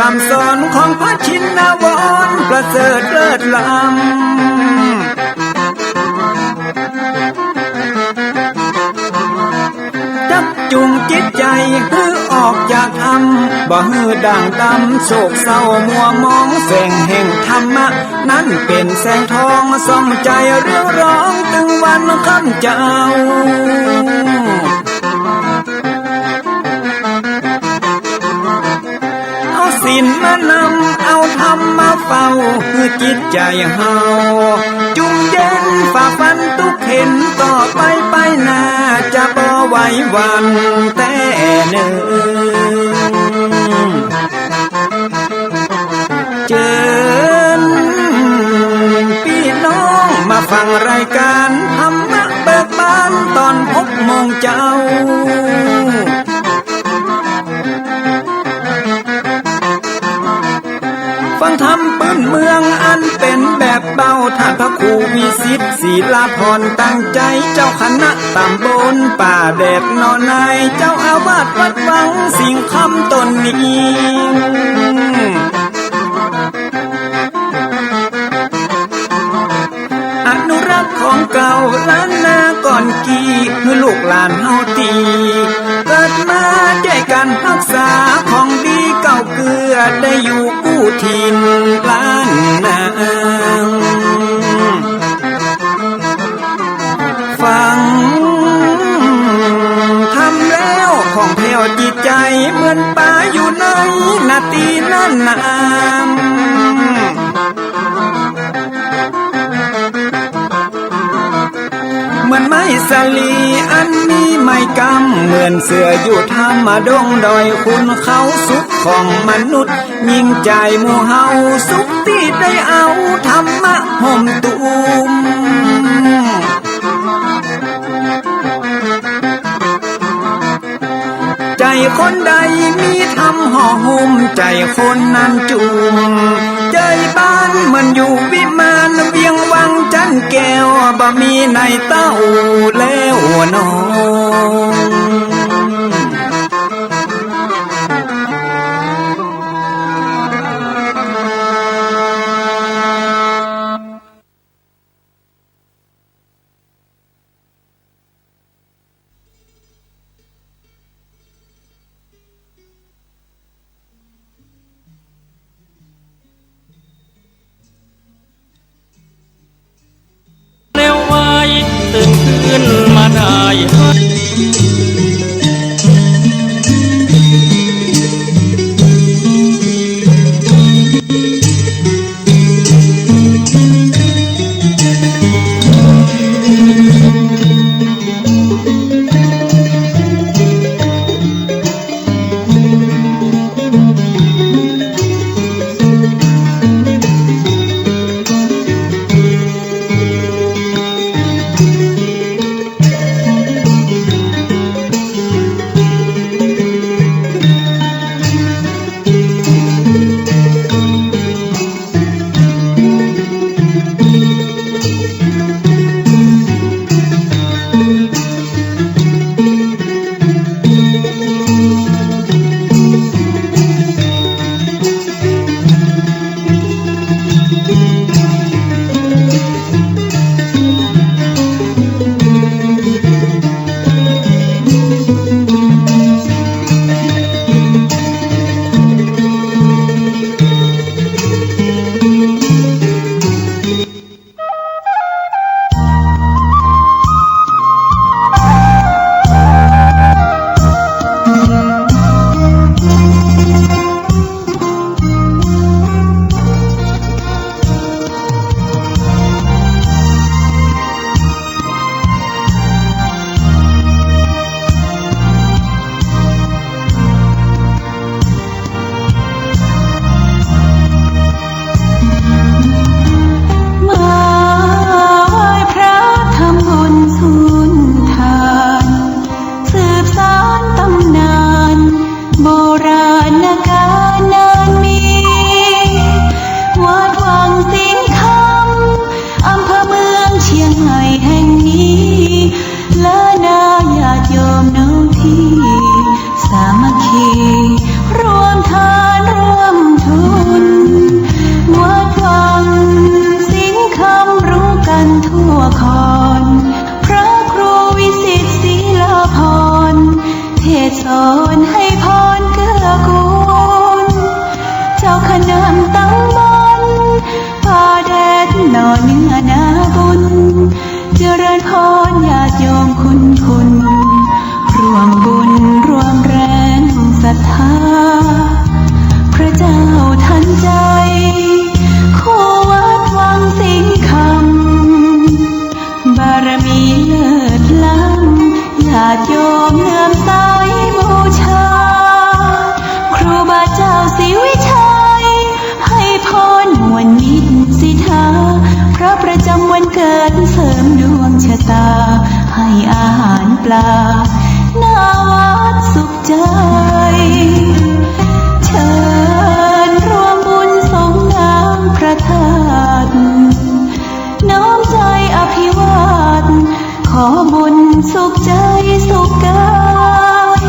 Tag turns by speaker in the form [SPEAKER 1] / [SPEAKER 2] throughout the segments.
[SPEAKER 1] คำสอนของพระชินวรประเสริฐเลิศล้ำจักจุงจิตใจฮือออกจากธรรมบ่ฮือด่างดำโศกเศร้ามัวมองแสงแห่งธรรมะนั้นเป็นแสงทองส่องใจเรื่องร้องถึงวันค่ำเจ้าเอาศีลมานำเอาธรรมมาเฝ้าคือจิตใจเฮาจุงเย็นฝ่าฟันทุกเข็นต่อไปไปหน้าจะบ่ไหวหวันแต่เนิ่นเจิญพี่น้องมาฟังรายการธรรมะเบิกบานตอน6 โมงเจ้าฟังธรรมปื้นเมืองอันเป็นแบบเบาท่านพระครูวิสิทธิ์ศิลาภรณ์ตั้งใจเจ้าคณะตำบลป่าแดดนอนในเจ้าอาวาสวัดวังสิ่งคำตนนี้อนุรักษ์ของเก่าล้านนาก่อนกี่คือลูกหลานเฮาตีเกิดมาด้วยกันรักษาของดีเก่าเกลือได้อยู่กู้ถิ่นล้านนาฟังทำแล้วของแผ่วจิตใจเหมือนป่าอยู่ในนาทีนั้นนามเหมือนไม้สลีอันมีไม้กำเหมือนเสืออยู่ธรรมดงดอยคุณเขาสุขของมนุษย์ยิ่งใจหมู่เฮาสุขที่ได้เอาธรรมะห่มตุมใจคนใดมีธรรมห่อหุ้มใจคนนั้นจุมใจบ้านเหมือนอยู่วิมานเวียงวังจันแก้วบ่มีในเต้าแล้วน้อง
[SPEAKER 2] ตื่นขึ้นมาได้ ศสอนให้พรเกื้อกูลเจ้าขนำตั้งบนป่าแดดหน่อเนื้อนาบุญเจริญพรญาติโยมคุณร่วมบุญร่วมแรงศรัทธาพระเจ้าทันใจคู่วัดวังสิงห์คำบารมีเลิศล้ำญาติโยมเลื่อมใสบูชาครูบาเจ้าศรีวิชัยให้พรมวลมิตรสิทธาพระประจำวันเกิดเสริมดวงชะตาให้อาหารปลาหน้าวัดสุขใจเชิญร่วมบุญสงน้ำพระธาตุน้อมใจอภิวาทขอบุญสุขใจสุขกาย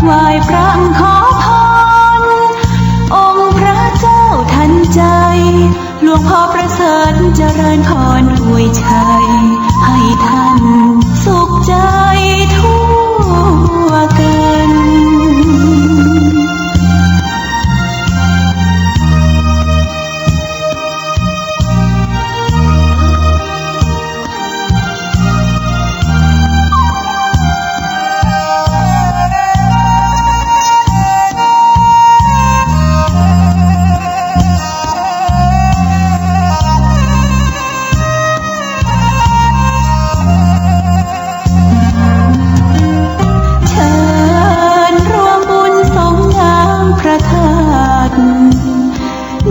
[SPEAKER 2] ไหว้พระขอพรองค์พระเจ้าทันใจหลวงพ่อประเสริฐเจริญพรอวยชัยให้ท่านสุขใจทั่วกัน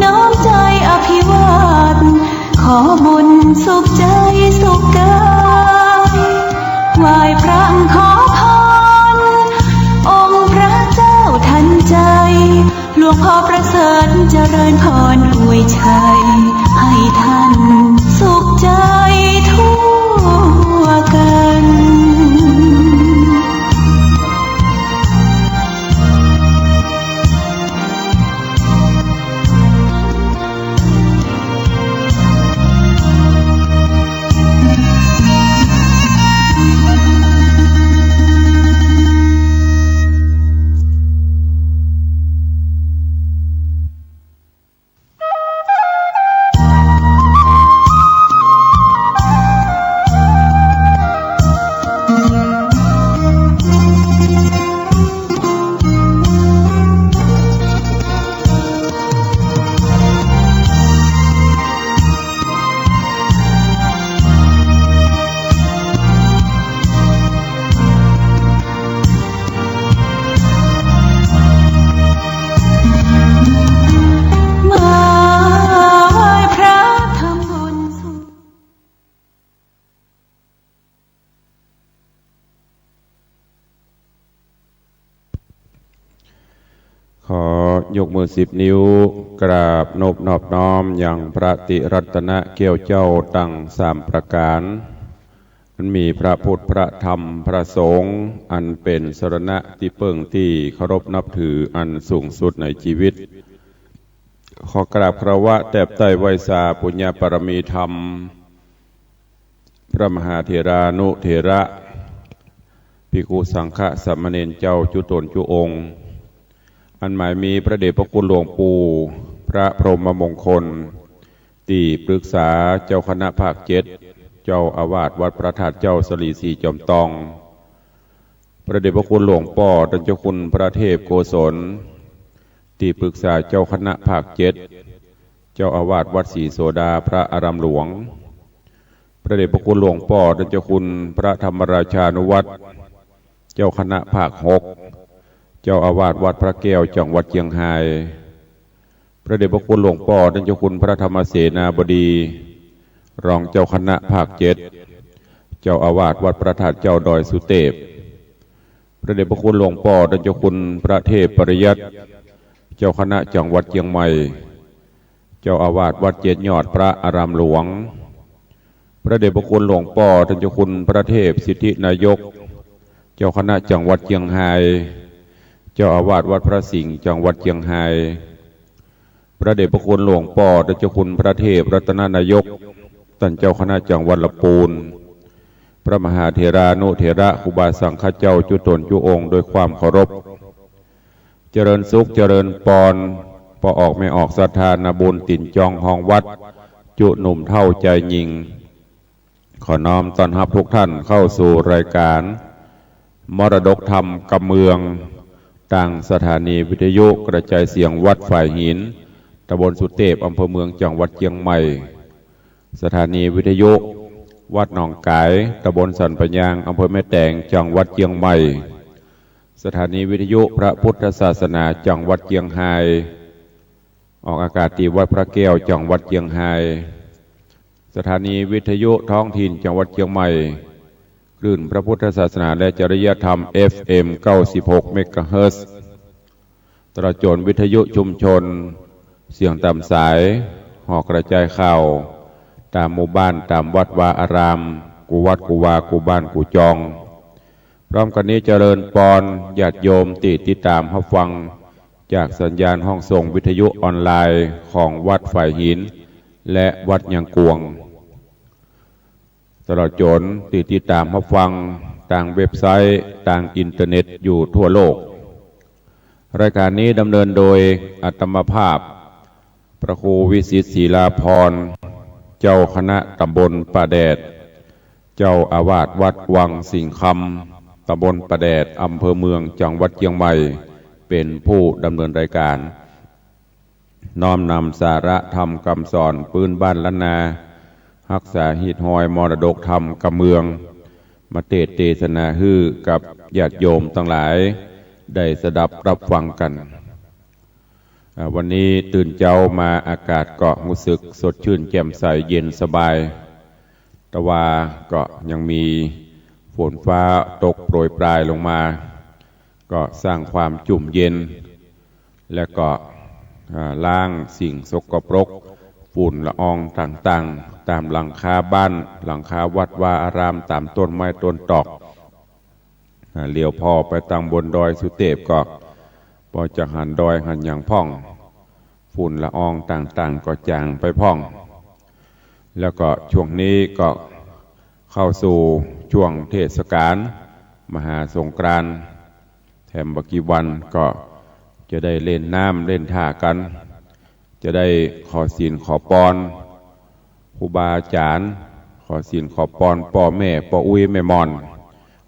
[SPEAKER 2] น้อมใจอภิวาทขอบุญสุขใจสุขกายไหว้พระขอพรองค์พระเจ้าทันใจหลวงพ่อประเสริฐเจริญพรอวยชัยให้ท่านสุขใจทั่วกัน
[SPEAKER 3] ยกมือ10 นิ้วกราบนอบน้อมอย่างพระติรัตนเกี่ยวเจ้าตั้ง3 ประการมันมีพระพุทธพระธรรมพระสงฆ์อันเป็นสรณะที่เพิ่งที่เคารพนับถืออันสูงสุดในชีวิตขอกราบคารวะแทบใต้ไวสาปุญญาปรมีธรรมพระมหาเถรานุเถระภิกขุสังฆสามเณรเจ้าจุตนจุองค์อันหมายมีพระเดชพระคุณหลวงปู่พระพรหมมงคลที่ปรึกษาเจ้าคณะภาค7เจ้าอาวาสวัดพระธาตุเจ้าสลีศรีจอมตองพระเดชพระคุณหลวงป่อท่านเจ้าคุณพระเทพโกศลที่ปรึกษาเจ้าคณะภาค7เจ้าอาวาสวัดศรีโสดาพระอารามหลวงพระเดชพระคุณหลวงป่อท่านเจ้าคุณพระธรรมราชานุวัตรเจ้าคณะภาค6เจ้าอาวาสวัดพระแก้วจังหวัดเชียงรายพระเดชพระคุณหลวงป่อท่านเจ้าคุณพระธรรมเสนาบดีรองเจ้าคณะภาค7เจ้าอาวาสวัดพระธาตุเจ้าดอยสุเทพพระเดชพระคุณหลวงป่อท่านเจ้าคุณพระเทพปริยัติเจ้าคณะจังหวัดเชียงใหม่เจ้าอาวาสวัดเจ็ดยอดพระอารามหลวงพระเดชพระคุณหลวงป่อท่านเจ้าคุณพระเทพสิทธินายกเจ้าคณะจังหวัดเชียงรายเจ้าอาวาสวัดพระสิงห์จังหวัดเชียงรายพระเดชพระคุณหลวงป่อท่านเจ้าคุณพระเทพรัตนนายกท่านเจ้าคณะจังหวัดลำพูน พระมหาเถรานุเถระครูบาสังฆเจ้าจุตนจุองค์โดยความเคารพเจริญสุขเจริญปอนพอออกไม่ออกศรัทธานาบุญติ่นจองห้องวัดจุหนุ่มเท่าใจยิงขอน้อมต้อนรับทุกท่านเข้าสู่รายการมรดกธรรมกำเมืองต่างสถานีวิทยุกระจายเสียงวัดฝ่ายหินตำบลสุเทพอำเภอเมืองจังหวัดเชียงใหม่สถานีวิทยุวัดหนองกายตำบลสันปะยางอำเภอแม่แตงจังหวัดเชียงใหม่สถานีวิทยุพระพุทธศาสนาจังหวัดเชียงไฮ้ออกอากาศที่วัดพระแก้วจังหวัดเชียงไฮ้สถานีวิทยุท้องถิ่นจังหวัดเชียงใหม่คลื่นพระพุทธศาสนาและจริยธรรม FM 96 เมกะเฮิรตซ์ตระโจนวิทยุชุมชนเสียงตามสายหอกระจายข่าวตามหมู่บ้านตามวัดวาอารามกูวัดกูวากูบ้านกูจองพร้อมกันนี้เจริญปอนญาติโยมติดตามรับฟังจากสัญญาณห้องส่งวิทยุออนไลน์ของวัดฝ่ายหินและวัดยังกวงตลอดจนติดตามรับฟังทางเว็บไซต์ทางอินเทอร์เน็ตอยู่ทั่วโลกรายการนี้ดำเนินโดยอาตมาภาพพระครูวิสิตศรีลาภรณ์เจ้าคณะตำบลป่าแดดเจ้าอาวาสวัดวังสิงห์คำตำบลป่าแดดอำเภอเมืองจังหวัดเชียงใหม่เป็นผู้ดำเนินรายการน้อมนำสาระธรรมคำสอนปืนบ้านล้านนารักษาหิดหอยมรดกธรรมกำเมืองมาเทศนาฮือกับญาติโยมทั้งหลายได้สดับรับฟังกันวันนี้ตื่นเจ้ามาอากาศก็รู้สึกสดชื่นแจ่มใสเย็นสบายแต่ว่าก็ยังมีฝนฟ้าตกโปรยปลายลงมาก็สร้างความจุ่มเย็นและก็ล้างสิ่งสกปรกฝุ่นละอองต่างๆตามหลังคาบ้านหลังคาวัดวาอารามตามต้นไม้ต้นตอกเลี้ยวพอไปตามบนดอยสุเทพก็พอจะหันดอยหันอย่างพ่องฝุ่นละอองต่างๆก็จางไปพ่องแล้วก็ช่วงนี้ก็เข้าสู่ช่วงเทศกาลมหาสงกรานต์แถมบกี่วันก็จะได้เล่นน้ำเล่นท่ากันจะได้ขอศีลขอปอนครูบาอาจารย์ขอศีลขอปอนพ่อแม่พ่ออุ้ยแม่มอน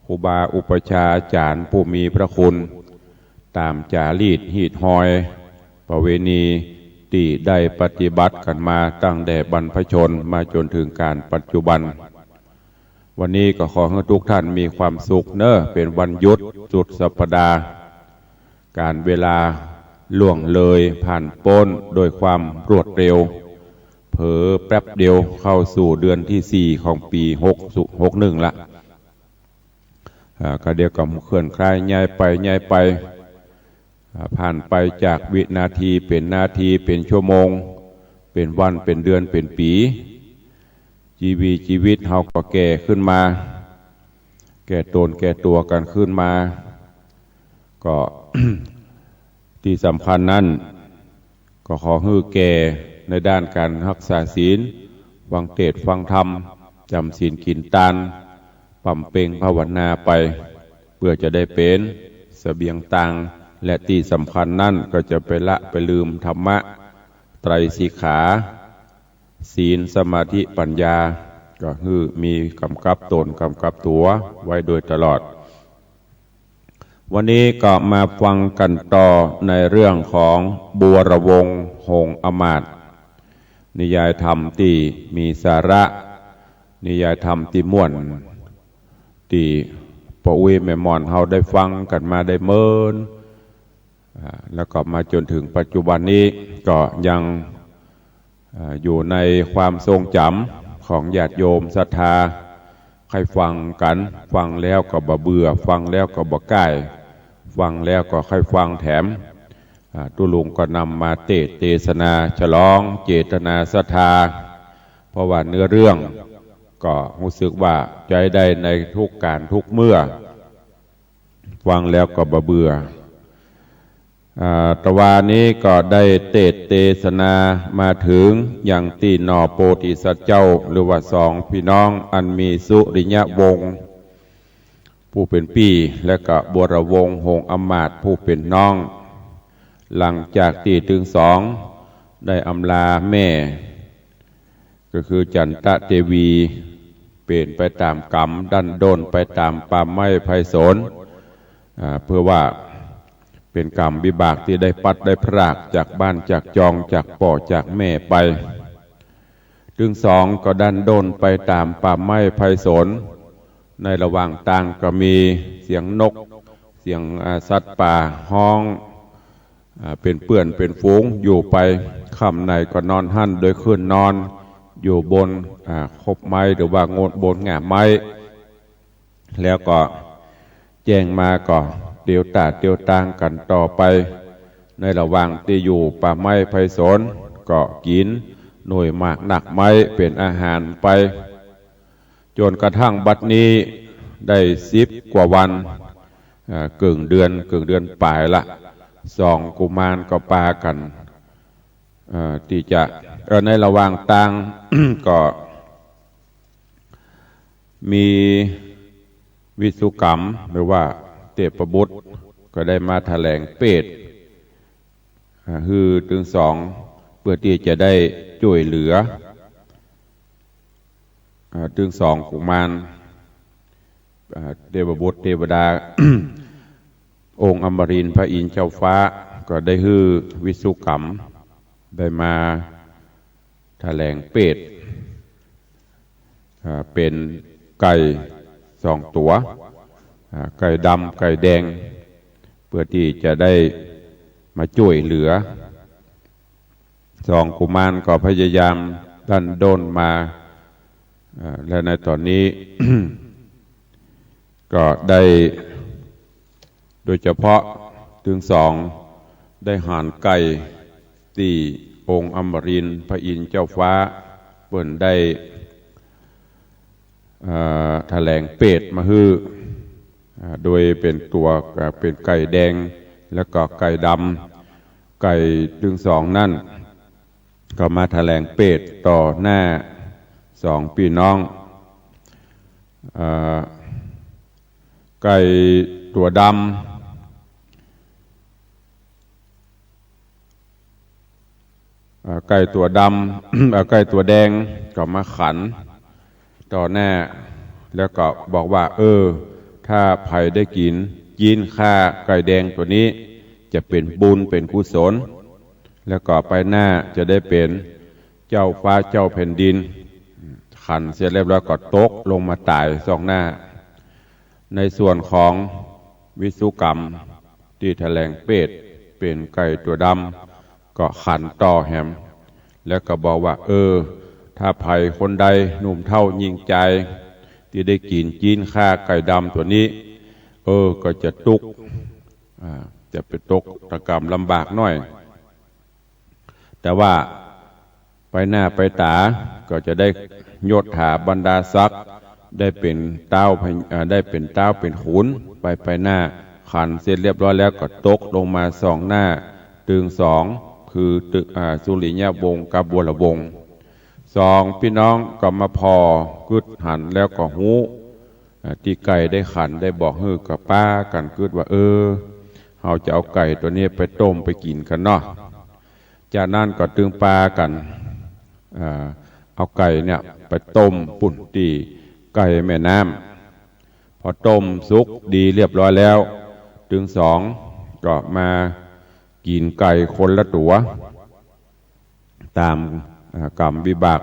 [SPEAKER 3] ครูบาอุปชาอาจารย์ผู้มีพระคุณตามจารีตหีดหอยประเวณีที่ได้ปฏิบัติกันมาตั้งแต่บรรพชนมาจนถึงการปัจจุบันวันนี้ก็ขอให้ทุกท่านมีความสุขเนอะเป็นวันหยุดสุดสัปดาห์การเวลาล่วงเลยผ่านพ้นโดยความรวดเร็วเผลอแป๊บเดียวเข้าสู่เดือนที่4ของปี61ละก็เดียวกับเคลื่อนคลายย้ายไปผ่านไปจากวินาทีเป็นนาทีเป็นชั่วโมงเป็นวันเป็นเดือนเป็นปีชีวิตเฮาก็แก่ขึ้นมาแก่ตนแก่ตัวกันขึ้นมาก็ ที่สำคัญนั้นก็ขอให้แก่ในด้านการรักษาศีลฟังเทศน์ฟังธรรมจำศีลกินทานปั่มเป่งภาวนาไปเพื่อจะได้เป็นเสบียงตังและที่สำคัญนั่นก็จะไปละไปลืมธรรมะไตรสิกขาศีลสมาธิปัญญาก็คือมีกำกับตนกำกับตัวไว้โดยตลอดวันนี้ก็มาฟังกันต่อในเรื่องของบัวระวงหงส์อมาตย์นิยายธรรมที่มีสาระนิยายธรรมที่ม่วนที่พ่ออุ้ยแม่มอนเฮาได้ฟังกันมาได้เมินแล้วก็มาจนถึงปัจจุบันนี้ก็ยังอยู่ในความทรงจำของญาติโยมศรัทธาใครฟังกันฟังแล้วก็บ่เบื่อฟังแล้วก็บ่ก่ายฟังแล้วก็ใครฟังแถมตุลุงก็นำมาเทศนาฉลองเจตนาศรัทธาเพราะว่าเนื้อเรื่องก็รู้สึกว่าใจได้ในทุกการทุกเมื่อฟังแล้วก็บ่เบื่อ ตะวานี้ก็ได้เทศนามาถึงอย่างตีนอโปธิสัตว์เจ้าหรือว่าสองพี่น้องอันมีสุริยะวงศ์ผู้เป็นพี่และก็บัวระวงศ์หงอำมาตย์ผู้เป็นน้อง หลังจากที่ถึงสองได้อำลาแม่ ก็คือจันทเทวีเปลี่ยนไปตามกรรมดันโดนไปตามป่าไม้ไพศาลเพื่อว่าเป็นกรรมวิบากที่ได้ปัดได้พรากจากบ้านจากจองจากป่อจากแม่ไปถึงสองก็ดันโดนไปตามป่าไม้ไพศาลในระหว่างทางก็มีเสียงนกเสียงสัตว์ป่าห้องเป็นเปื่อนเป็นฝูงอยู่ไปค่ำในก็นอนหั่นโดยคืนนอนอยู่บนคบไม้หรือว่าโงดบนแง่ไม้แล้วก็แจ้งมาก็เดียวตาเดียวต่างกันต่อไปในระหว่างที่อยู่ป่าไม้ไพศาลก็กินหน่วยหมากหนักไม้เป็นอาหารไปจนกระทั่งบัดนี้ได้10 กว่าวันกึ่งเดือนปลายละสองกุมารก็ปากันที่จะในระหว่างต่าง ก็มีวิสุกรรมหรือว่าเทพบุตรก็ได้มาแถลงเปตคือถึงสองเพื่อที่จะได้ช่วยเหลือถึงสองกุมารเทพบุตรเทวดา องค์อมรินทร์พระอินทร์เจ้าฟ้าก็ได้ฮือวิสุกรรมได้มาแถลงเปตเป็นไก่2 ตัวไก่ดำไก่แดงเพื่อที่จะได้มาช่วยเหลือสองกุมารก็พยายามดันโดนมาและในตอนนี้ ก็ได้โดยเฉพาะถึงสองได้หารไก่ที่องค์อมรินทร์พระอินทร์เจ้าฟ้าเปิ่นได้แถลงเปตมาฮื้อโดยเป็นตัวเป็นไก่แดงแล้วก็ไก่ดำไก่ถึงสองนั่นก็มาแถลงเปตต่อหน้าสองพี่น้องไก่ตัวดำไก่ตัวดำ ไก่ตัวแดงก็มาขันต่อหน้าแล้วก็บอกว่าถ้าใครได้กินยินฆ่าไก่แดงตัวนี้จะเป็นบุญเป็นกุศลแล้วก็ไปหน้าจะได้เป็นเจ้าฟ้าเจ้าแผ่นดินขันเสร็จแล้วก็ตกลงมาตายสองหน้าในส่วนของวิสุกรรมที่แถลงเปตเป็นไก่ตัวดำก็ขันต่อแหมแล้วก็บอกว่าถ้าไผ่คนใดหนุ่มเท่ายิงใจที่ได้กินจีนฆ่าไก่ดำตัวนี้ก็จะตุกจะเป็นตกตะกรรมลำบากหน่อยแต่ว่าไปหน้าไปตาก็จะได้ยศถาบรรดาศักดิ์ได้เป็นเต้าเป็นขุนไปหน้าขันเสร็จเรียบร้อยแล้วก็ตกลงมาสองหน้าตึงสองคือสุริยะวงศ์กับบัวระวงศ์สองพี่น้องก็มาพอกึดหันแล้วก็หูที่ไก่ได้ขันได้บอกฮือกับป้ากันกึดว่าเราจะเอาไก่ตัวนี้ไปต้มไปกินกันเนาะจากนั้นก็ตึงปลากันเอาไก่เนี่ยไปต้มปุ่นตีไก่แม่น้ำพอต้มสุกดีเรียบร้อยแล้วตึงสองก็มากินไก่คนละตัวตามกรรมวิบาก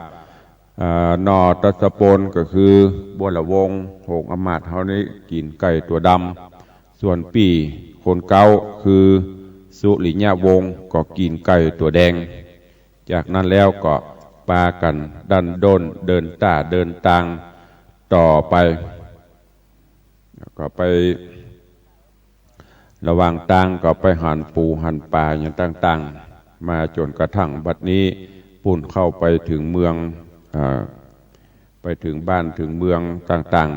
[SPEAKER 3] นอตสปนก็คือบัวละวงหงอมาตย์เท่านี้กินไก่ตัวดำส่วนปีคนเก้าคือสุริยะวงศ์ก็กินไก่ตัวแดงจากนั้นแล้วก็ปากันดันโดนเดินตางต่อไปก็ไประหว่างทางก็ไปหันปูหันปลาอย่างต่างๆมาจนกระทั่งบัดนี้ปุ่นเข้าไปถึงเมืองไปถึงบ้านถึงเมืองต่าง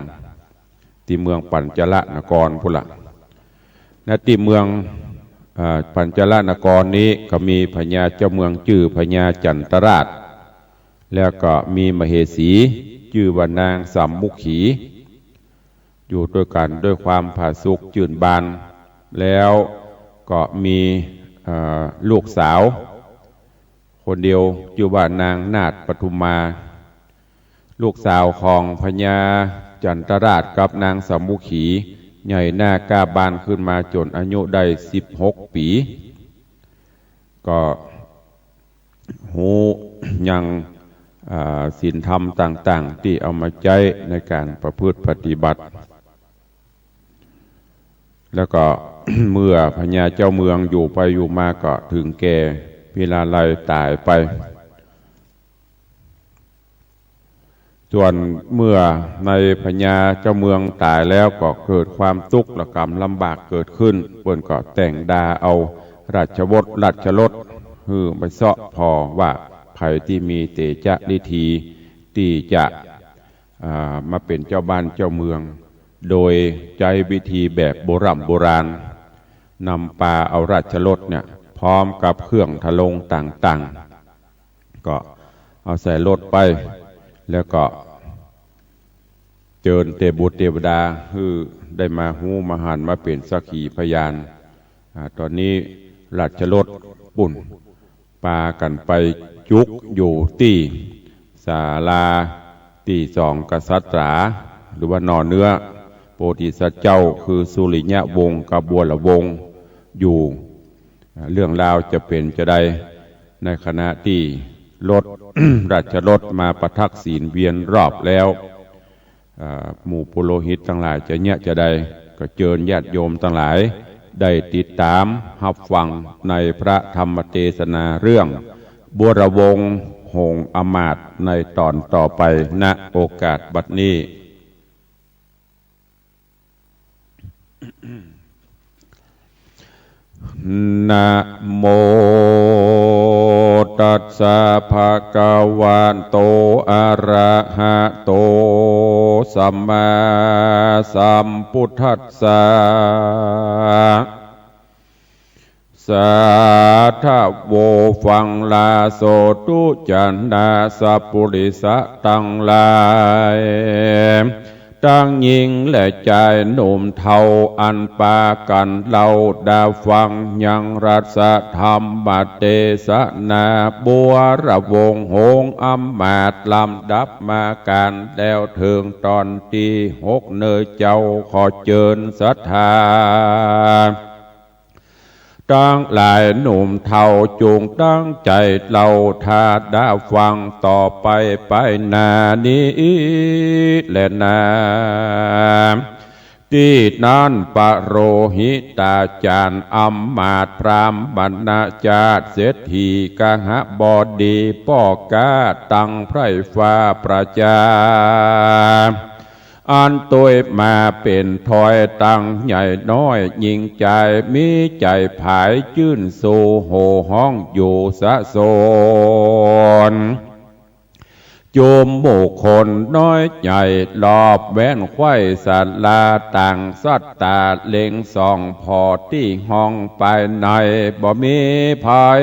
[SPEAKER 3] ๆที่เมืองปัญจละนครพุ่นละณที่เมือง ปัญจลนครนี้ก็มีพญาเจ้าเมืองชื่อพญาจันตราชแล้วก็มีมเหสีชื่อว่านางสัมมุขีอยู่ด้วยกันด้วยความผาสุกจื่นบานแล้วก็มีลูกสาวคนเดียวชื่อว่านางนาถปทุมมาลูกสาวของพญาจันตราชกับนางสัมมุขีใหญ่หน้ากล้าบานขึ้นมาจนอายุได้16 ปีก็หูยังศีลธรรมต่างๆที่เอามาใช้ในการประพฤติปฏิบัติแล้วก็ เมื่อพญาเจ้าเมืองอยู่ไปอยู่มาก็ถึงแก่พิลาไลตายไปส่วนเมื่อในพญาเจ้าเมืองตายแล้วก็เกิดความทุกข์ระกำลำบากเกิดขึ้นเพิ่นก็แต่งดาเอาราชวทราชรสไปเสาะพอว่าใครที่มีเตจะฤทธีที่จะมาเป็นเจ้าบ้านเจ้าเมืองโดยใช้วิธีแบบโบราณนำปลาเอาราชรสเนี่ยพร้อมกับเครื่องทะลงต่างๆก็เอาใส่รถไปแล้วก็เจิญเทบุตรเทวดาคือได้มาหูมาหันมาเป็นสักขีพยานตอนนี้ราชรสปุ่นปากันไปจุกอยู่ที่ศาลาที่2 กษัตริย์หรือว่านอเนื้อโพธิสัตว์เจ้าคือสุริยะวงศ์กับบัวละวงศ์อยู่เรื่องราวจะเป็นจะได้ในขณะที่รถ ราชรถมาประทักศีลเวียนรอบแล้วหมู่ปุโรหิตทั้งหลายจะเนี่ยจะได้ก็เชิญญาติโยมทั้งหลายได้ติดตามรับฟังในพระธรรมเทศนาเรื่องบัวละวงศ์หงส์อมาตย์ในตอนต่อไปณโอกาสบัดนี้นะโมตัสสะภะคะวะโตอะระหะโตสัมมาสัมพุทธัสสะสาธุโวฟังลาโสตุจันดาสัพปุริสะตังหลายตั้งหญิงและชายหนุ่มเทาอันปากันเล่าดาฟังยังรัสธรรมเทศนาบัวระวงศ์หงส์อมาตย์ลำดับมาการแล้วถึงตอนที่6เนยเจ้าขอเชิญศรัทธาตั้งหลายหนุ่มเทาจงตั้งใจเล่าทาดาฟังต่อไปนานี้และนาที่นั้นปโรหิตาจารย์อำมาตย์พรามบรรณาจารย์เศรษฐีกหบดีป้อกาตั้งไพร่ฟ้าประจาอันตัวมาเป็นถอยตั้งใหญ่น้อยยิ่งใจมีใจผายจื่นสู่โห่ห้องอยู่สะโซนโจมโมคนน้อยใหญ่รอบแว้นไข่ศาลาต่างสัตตาเล็งส่องพอที่ห้องไปในบ่มีภาย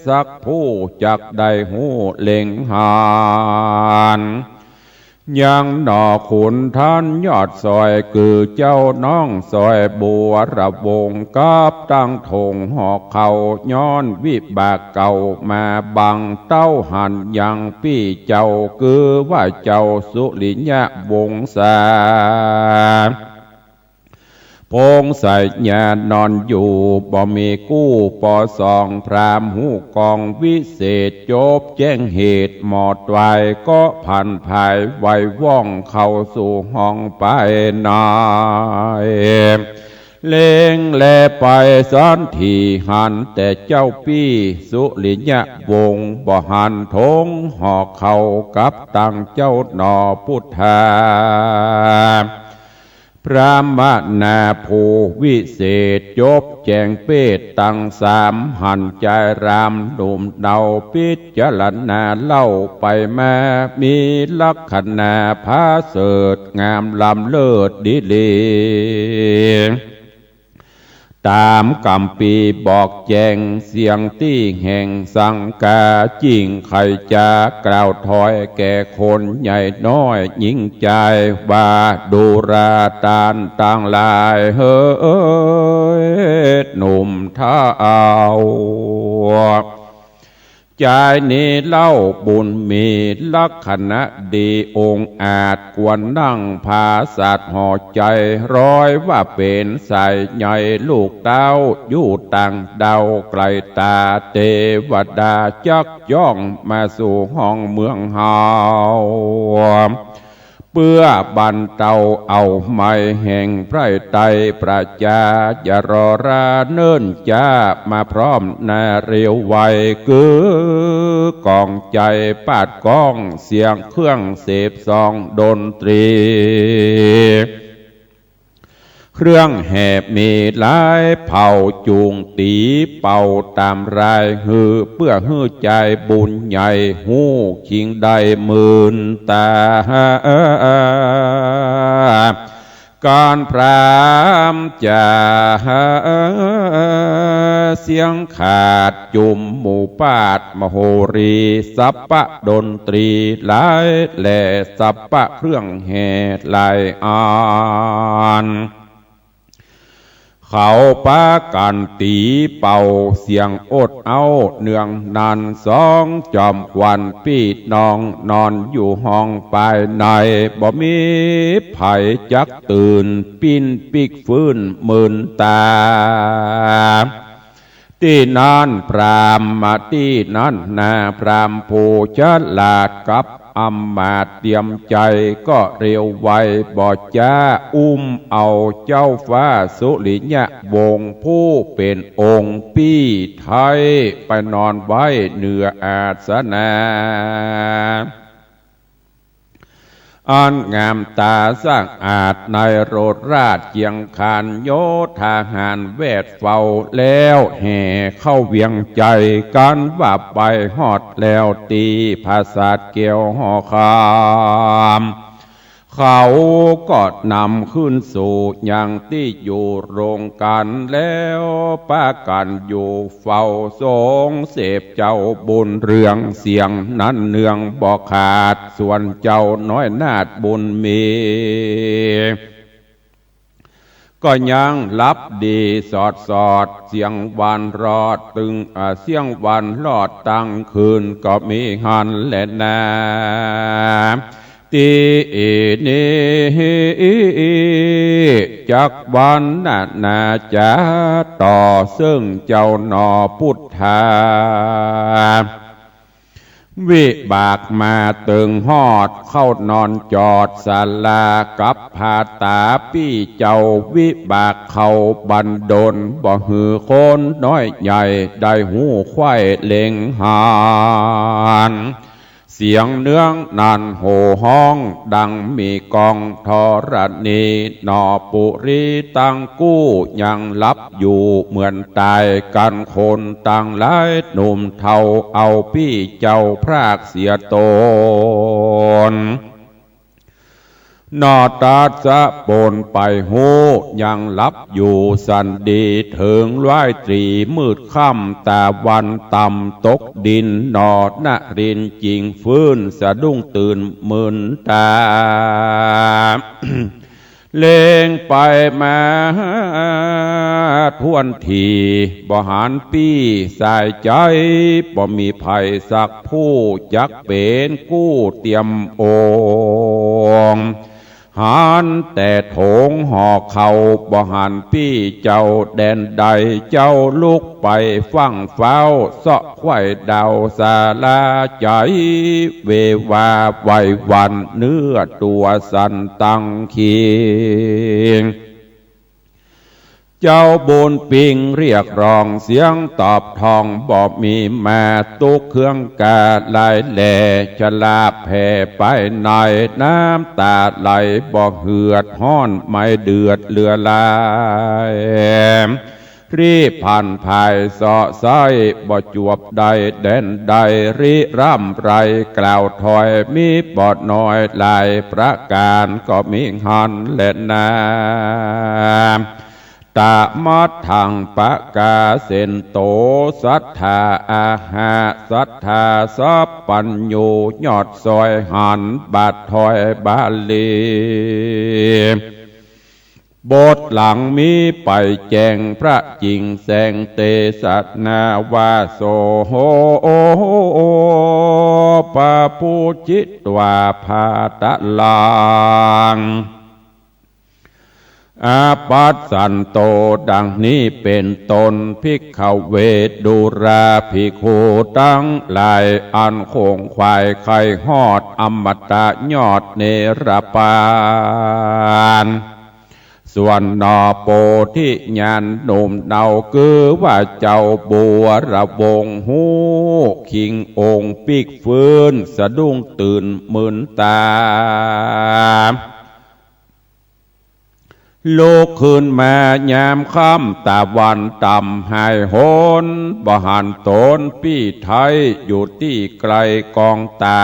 [SPEAKER 3] สักผู้จักได้หูเล็งหานยังหน่อขุนท่านยอดซอยคือเจ้าน้องซอยบัวระวงศ์กับตั้งธงหอกเขาย้อนวิบากเก่ามาบังเต้าหันยังพี่เจ้าคือว่าเจ้าสุริยะวงศาพงใส่ญานอนอยู่บ่มีกู้ปอสองพรามหูกองวิเศษจบแจ้งเหตุหมอดไว้ก็พันภายไว้ว่องเข้าสู่ห้องไปนายเล็งแลไปสันทีหันแต่เจ้าปี้สุริยะวงศ์บ่หันทงหอกเข้ากับตั้งเจ้าหนอพุทธาพระมนาภูวิเศษจบแจงเปตตั้ง3หันใจรามหนุ่มเดาพิจารณาเล่าไปมามีลักษณะพาเสดงามลำเลิศดีเล ตามกำปีบอกแจงเสียงตี้แห่งสังกาจิงไขจากล่าวถอยแก่คนใหญ่น้อยยิ่งใจว่าดูราตานต่างลายเฮ้ยหนุ่มท่าเอาใจนี้เล่าบุญมีลักษณะดีองค์อาจกวนนั่งภาสัตว์ห่อใจร้อยว่าเป็นสายใหญ่ลูกเต้าอยู่ต่างเดาไกลตาเทวดาจักย่องมาสู่ห้องเมืองเฮาเพื่อบรรเทาเอาไม้แห่งไพรไตรประจาอย่ารอราเนิ่นจ้ามาพร้อมนาเร็วไวคือกองใจปาดก้องเสียงเครื่องเสพซองดนตรีเครื่องแหบมีหลายเผ่าจูงตีเป่าตามรายฮือเพื่อฮือใจบุญใหญ่หูชิงได้หมื่นตาการพรามจะเสียงขาดจุมหมู่ปาดมโหรีสัปปะดนตรีหลายแหล่สัปปะเครื่องแห่หลายอ่านเขาปากันตีเป่าเสียงอดเอาเนืองนันสองจอมควันปีดนองนอนอยู่ห้องภายในบ่มีไผจักตื่นปิ้นปิกฟื้นหมื่นตาที่นั่นพรามมาที่นั่นนาพรามผู้ฉลาดกับอำมาตย์เตรียมใจก็เร็วไวบ่จ้าอุ้มเอาเจ้าฟ้าสุริยะวงศ์ผู้เป็นองค์ปี้ไทยไปนอนไว้เหนืออาสนะอันงามตาสร้างอาจในโรดราชเกียงคานโยธาหารเวทเฝ้าแล้วแห่เข้าเวียงใจกันว่าไปฮอดแล้วตีภาษาเกี่ยวห่อคามเขาก็นำขึ้นสู่อย่างที่อยู่โรงกันแล้วป้ากันอยู่เฝ้าทรงเสพเจ้าบุญเรื่องเสียงนั้นเนืองบอกขาดส่วนเจ้าน้อยนาดบุญมีก็ยังรับดีสอดเสียงวันรอดตึงเสียงวันรอดตั้งคืนก็มีหันและนาตีนี้จักวันนาจะต่อซึ่งเจ้าหนอพุทธาวิบากมาตึงหอดเข้านอนจอดศาลากับผาตาปี้เจ้าวิบากเขาบันดลบ่หือคนน้อยใหญ่ได้หูควายเล็งหานเสียงเนื้องนันโห่ห้องดังมีกองธรณีนอปุรีตั้งกู้ยังลับอยู่เหมือนตายกันคนต่างหลายหนุ่มเทาเอาพี่เจ้าพรากเสียตนนอตาจะปนไปหูยังลับอยู่สันดีถึงร้อยตรีมืดค่ำตาวันต่ำตกดินนอดนรินจริงฟื้นสะดุ้งตื่นมื่นตา เลงไปมาทวนทีบ่หารปี้สายใจบ่มีภัยสักผู้จักเป็นกู้เตรียมองหานแต่โถงห่อเขาบ่หันพี่เจ้าแดนใดเจ้าลุกไปฟังเฝ้าเสาะไข่ดาวสาลาใจเววาไววันเนื้อตัวสันตังเคียงเจ้าบุญปิงเรียกร้องเสียงตอบทองบอกมีมาตุกเครื่องกาลายแหล่ชลาแผ่ไปในน้ำตาไหลบอกเหือดห้อนไม่เดือดเลือลายรีผ่านภายสอไซบ่จวบใดแดนใดริร่ำไรกล่าวถอยมีบอดน้อยลายประการก็มีหันและนา ตามัดทางปะกาเซนโตสัทธาอาหาสัทธาสัพปัญโยยอดซอยหันบาดถอยบาลีบทหลังมีไปแจงพระจริงแสงเตสัตนาวาโสโหปะปูจิตวาภาตะลังอาปัสสันโตดังนี้เป็นตนภิกขเวทดุราภิกขุตั้งหลายอันคงควายไข่หอดอมตะยอดเนรปานส่วนนอโปธิญาณหนุ่มเนาคือว่าเจ้าบัวระวงหูคิงองค์ปิกฟื้นสะดุ้งตื่นมึนตาลูกขึ้นมายามค่ำตะวันต่ำหายโหนบ่หันตนพี่ไทยอยู่ที่ไกลกองตา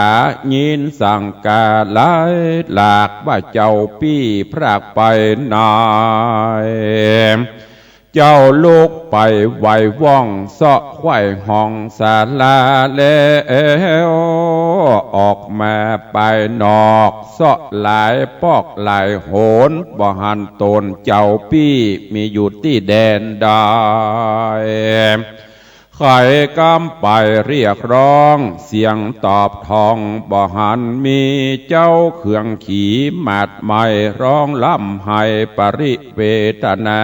[SPEAKER 3] ยินสั่งกาหลายหลากว่าเจ้าพี่พรากไปนายเจ้าลูกไปไหวว่องเสาะไขว้ห้องศาลาแล้วออกมาไปนอกเสาะหลายปอกหลายโหนบ่หันตนเจ้าพี่มีอยู่ที่แดนใดใครกำไปเรียกร้องเสียงตอบทองบ่หันมีเจ้าเครื่องขี่มาดไม่ร้องล่ำให้ปริเวทนา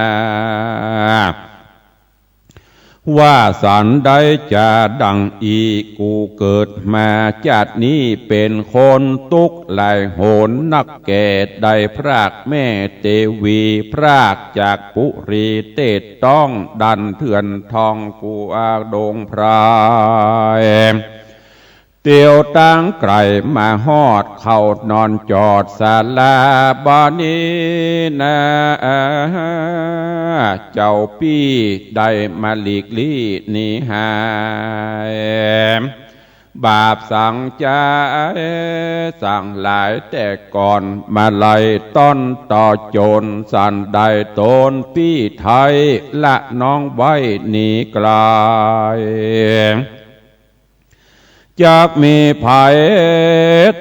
[SPEAKER 3] ว่าสันใดจะดังอีกกูเกิดมาจากนี้เป็นคนตุกหลายโหนนักแก่ได้พรากแม่เตวีพรากจากปุรีเตตต้องดันเถื่อนทองกูอาดงพรายเตียวตั้งไกลมาฮอดเข้านอนจอดศาลาบานีนาเจ้าพี่ได้มาหลีกลี่นิหายบาปสั่งใจสั่งหลายแต่ก่อนมาไล่ต้นต่อโจรสันได้ตนพี่ไทยละน้องไว้หนีไกลจากมีภัย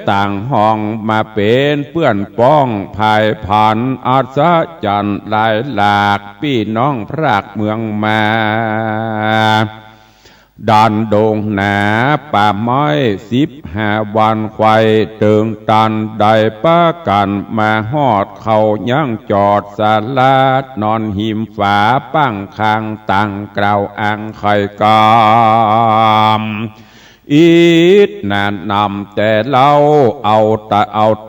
[SPEAKER 3] ต่างห้องมาเป็นเพื่อนป้องภายผันอาศจันหลายหลากพี่น้องพรากเมืองมาดันดงหนาป่าไม้15 วันไข่เติงตันได้ป้ากันมาฮอดเขาย่างจอดสาลานอนหิมฝาปั้งคางตั้งกล่าวอังไข่กามอีดนานนำแต่เล่าเอา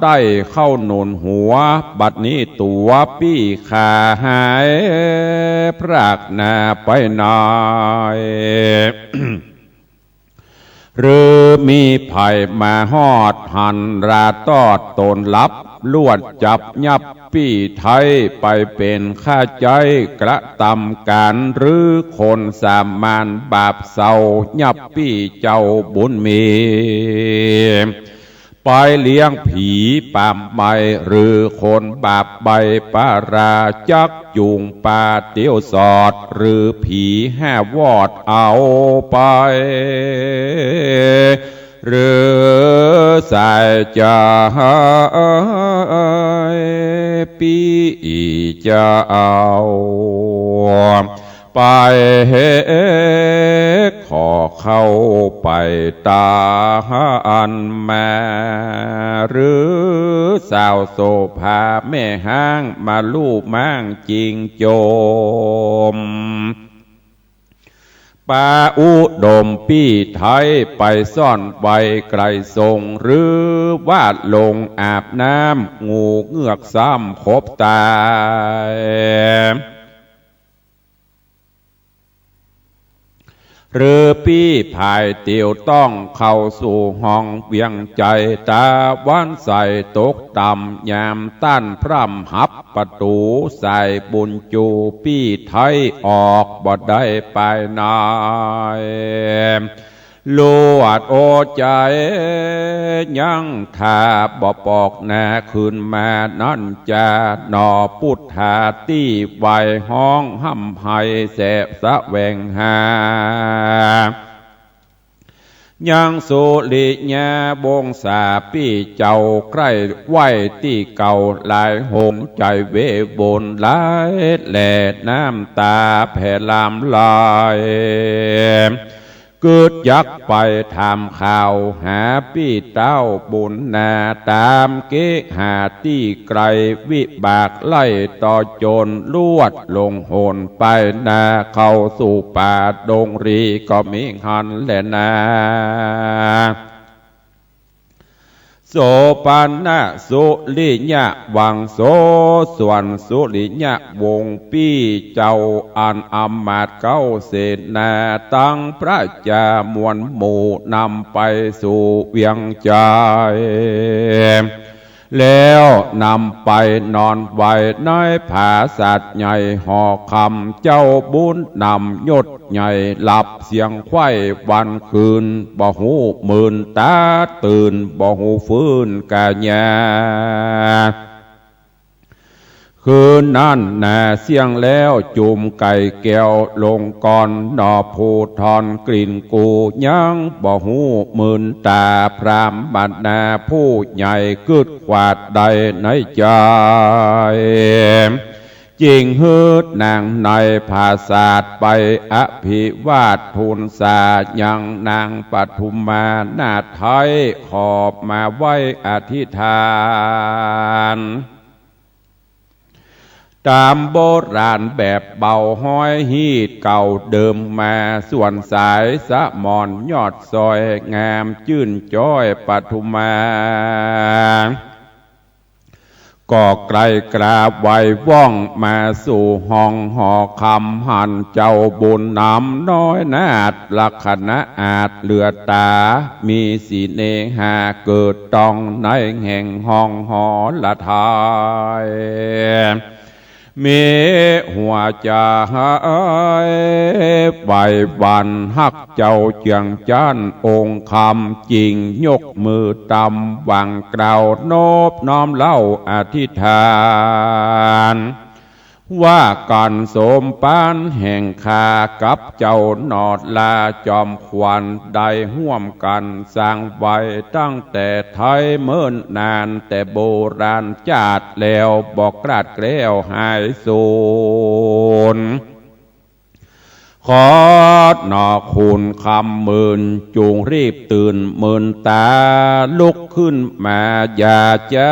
[SPEAKER 3] ใต้เข้าหนุนหัวบัดนี้ตัวปี้ขาหายพรากนาไปหน่อยหรือมีภัยมาฮอดหันราตอดตนลับลวดจับยับปี้ไทยไปเป็นข้าใจกระตำการหรือคนสามานบาปเศร้ายับปี้เจ้าบุญมีไปเลี้ยงผีปามใบหรือคนบาปใบปาราจักจูงปาเตียวสอดหรือผี5 วอดเอาไปหรือใส่จะปีจะเอาไปขอเข้าไปตาอันมาหรือสาวโสภาแม่ห้างมาลูบมั่งจริงโจมป่าอุดมปี้ไทยไปซ่อนไว้ไกลทรงหรือวาดลงอาบน้ำงูเงือกซ้ำคบตายหรือปี้ภายเตียวต้องเข้าสู่ห้องเวียงใจตาวันใส่ตกต่ำยามต้านพร่ำหับประตูใส่บุญจูปี้ไทยออกบ่ได้ไปนาย โลดโอใจยังถ้าบ่ปอกแน่คืนมานั่นจะหนอพุทธาตี้ไวห้องห้ำไห้แสบสะแวงหายังสุริญาบงสาปีเจ้าใกล้ไหวที่เก่าหลายหงใจเวบนหลายแหล่น้ำตาแผ่ลามลายเกิดยักไปทำข่าวหาพี่เต้าบุญนาตามเกหาที่ไกลวิบากไล่ต่อโจรลวดลงโหนไปนาเข้าสู่ป่าดงรีก็มีหันแลนาโสปันนะสุริยะวังโสส่วนสุริยะวงปี้เจ้าอันอำมาตย์เก้าเสนาตั้งพระจามวลหมู่นำไปสู่เวียงใจแล้วนำไปนอนไว้ในผาสัตว์ใหญ่ห่อคำเจ้าบุญนำยศใหญ่หลับเสียงไข้วันคืนบ่หูมื่นตาตื่นบ่หูฟื้นกาญาคืนนั้นน่าเสียงแล้วจุ่มไก่แก้วลงก่อนดอกผูทอนกลิ่นกูยังบ่หูมื่นตาพรามบรรดาผู้ใหญ่กึดกวาดใดในใจจริงฮืดนางในภาษาดไปอภิวาททูลสายังนางปฐุมมานาไทยขอบมาไว้อธิษฐานตามโบราณแบบเบาห้อยฮีดเก่าเดิมมาส่วนสายสะมอนยอดซอยงามจื่นจ้อยปฐุมมาก็ไกลกราบไหวว่องมาสู่ห้องหอคำหันเจ้าบุญนำน้อยนาดลักษณะอาจเหลือตามีสีเนหาเกิดตองในแห่งห้องหอละทายเมหัวจะหายใบวันหักเจ้าเจียงจันองค์คำจริงยกมือตำวังกล่าวนบน้อมเล่าอธิษฐานว่ากันสมปานแห่งคากับเจ้านอดลาจอมควันได้ห่วมกันสร้างไว้ตั้งแต่ไทยเมื่อนานแต่โบราณจาดแล้วบอกกราดแกล้วหายสูญขอหนอคุณคำมื่นจูงรีบตื่นมื่นตาลุกขึ้นมาอย่าจะ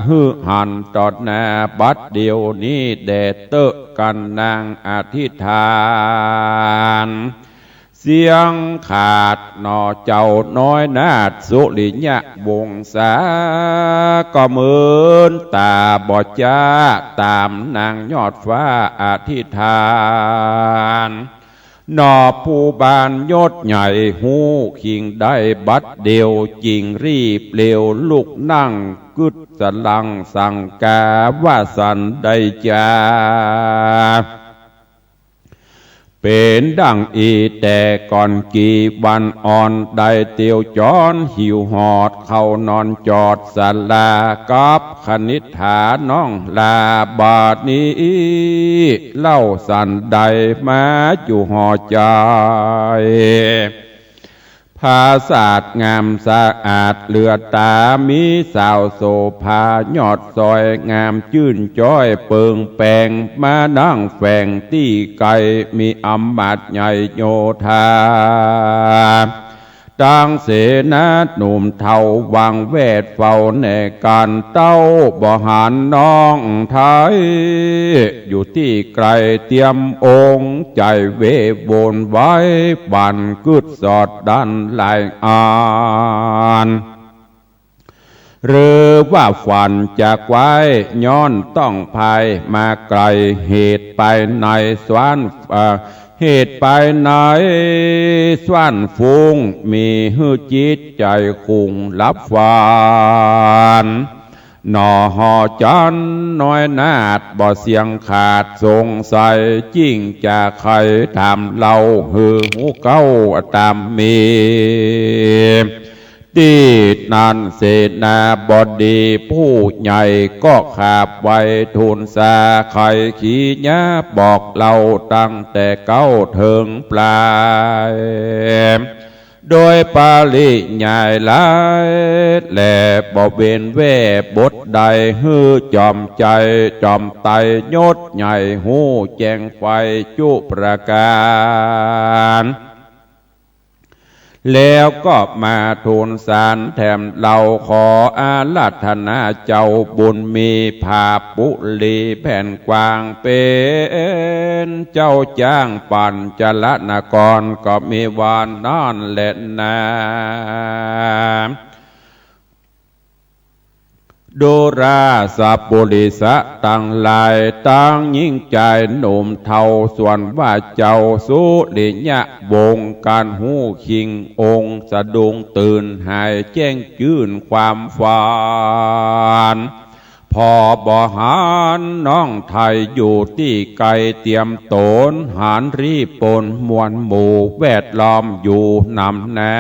[SPEAKER 3] ฮือหันตอดหน้าบัดเดียวนี้แดดเตอะกันนางอธิษฐานเสียงขาดหนอเจ้าน้อยนาดสุริยะวงศาก็เหมือนตาบอดจ้าตามนางยอดฟ้าอธิษฐานหนอผู้บานยศใหญ่หูขิงได้บัดเดียวจริงรีบเร็วลุกนั่งกึดสลังสั่งกาว่าสันได้จ้าเป็นดังอีแต่ก่อนกี่วันอ่อนได้เตียวจอนหิวหอดเข้านอนจอดสลากับคณิษฐาน้องลาบาดนี้เล่าสันใดมาอยู่หอใจภาษาดงามสะอาดเหลือตามีสาวโสภายอดซอยงามจื่นจ้อยเปิงแปงมานั่งแฝงตี้ไก่มีอำมาตย์ใหญ่โยธาดังเสนาหนุ่มเทาวางเวทเฝ้าในการเต้าบ่หารน้องไทยอยู่ที่ไกลเตรียมองค์ใจเวโวนไว้บันกึดสอดดันไหลอานหรือว่าฝันจากไว้ย้อนต้องภายมาไกลเหตุไปในสวรรค์เหตุไปไหนสวรรค์ฟุ้งมีหื้อจิตใจคุงรับฝัน หน่อหอจันน้อยนาดบ่เสียงขาดสงสัยจิ้งจากใครถามเราหือหูเก้าตามมีดีนันเสนาบดีผู้ใหญ่ก็ขาบไว้ทูลสาไขขี้ยาบอกเราตั้งแต่เก้าถึงปลายโดยปาลิใหญ่หลายและบ่เวนแว่บทใดฮือจอมใจจอมไตยศใหญ่หูแจงไฟจุประการแล้วก็มาทูลสารแถมเราขออาราธนาเจ้าบุญมีภาปุลีแผ่นกว้างเป็นเจ้าจ้างปัญจลนกรก็มีวานนั่นแหละนะดูราสะปุริสะตั้งหลายตั้งยิ่งใจหนุ่มเทาส่วนว่าเจ้าสุริยะวงการหูคิงองค์สะดุ้งตื่นหายแจ้งจื่นความฝันพอบ่หารน้องไทยอยู่ที่ไกลเตรียมโตนหารรีปนมวลหมู่แวดล้อมอยู่นำแน่